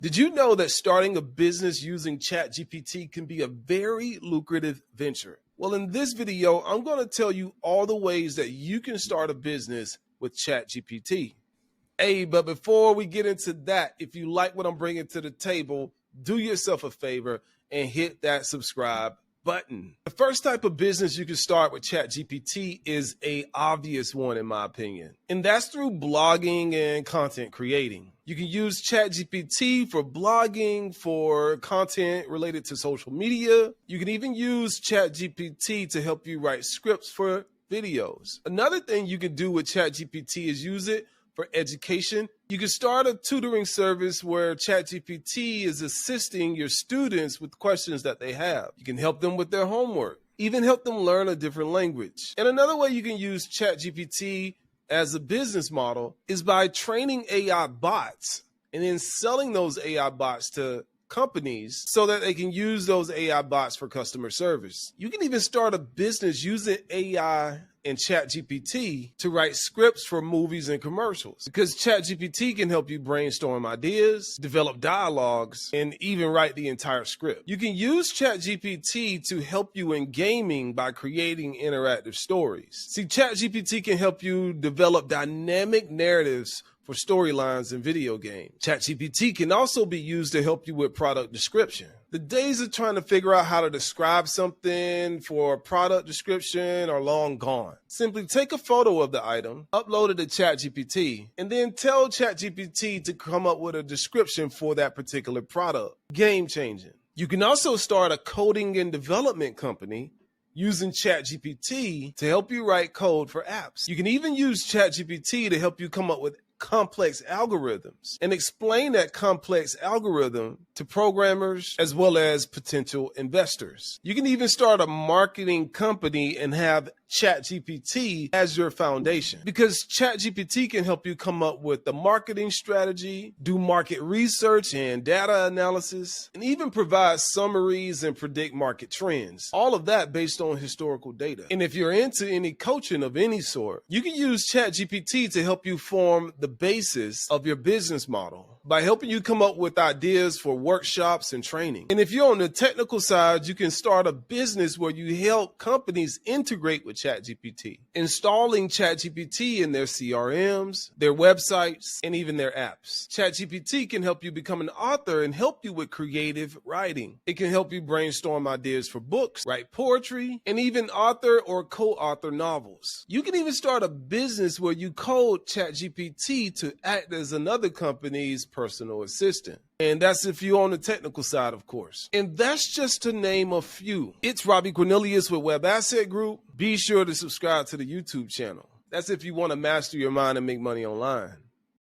Did you know that starting a business using ChatGPT can be a very lucrative venture? Well, in this video, I'm going to tell you all the ways that you can start a business with ChatGPT. Hey, but before we get into that, if you like what I'm bringing to the table, do yourself a favor and hit that subscribe button. The first type of business you can start with ChatGPT is an obvious one, in my opinion, and that's through blogging and content creating. You can use ChatGPT for blogging, for content related to social media. You can even use ChatGPT to help you write scripts for videos. Another thing you can do with ChatGPT is use it for education. You can start a tutoring service where ChatGPT is assisting your students with questions that they have. You can help them with their homework, even help them learn a different language. And another way you can use ChatGPT as a business model is by training AI bots and then selling those AI bots to companies so that they can use those AI bots for customer service. You can even start a business using AI and ChatGPT to write scripts for movies and commercials, because ChatGPT can help you brainstorm ideas, develop dialogues, and even write the entire script. You can use ChatGPT to help you in gaming by creating interactive stories. See, ChatGPT can help you develop dynamic narratives for storylines in video games. ChatGPT can also be used to help you with product description. The days of trying to figure out how to describe something for a product description are long gone. Simply take a photo of the item, upload it to ChatGPT, and then tell ChatGPT to come up with a description for that particular product. Game changing. You can also start a coding and development company using ChatGPT to help you write code for apps. You can even use ChatGPT to help you come up with complex algorithms and explain that complex algorithm to programmers as well as potential investors. You can even start a marketing company and have ChatGPT as your foundation, because ChatGPT can help you come up with the marketing strategy, do market research and data analysis, and even provide summaries and predict market trends. All of that based on historical data. And if you're into any coaching of any sort, you can use ChatGPT to help you form the basis of your business model by helping you come up with ideas for workshops and training. And if you're on the technical side, you can start a business where you help companies integrate with ChatGPT, installing ChatGPT in their CRMs, their websites, and even their apps. ChatGPT can help you become an author and help you with creative writing. It can help you brainstorm ideas for books, write poetry, and even author or co-author novels. You can even start a business where you code ChatGPT to act as another company's personal assistant. And that's if you're on the technical side, of course. And that's just to name a few. It's Robbie Cornelius with Web Asset Group. Be sure to subscribe to the YouTube channel. That's if you want to master your mind and make money online.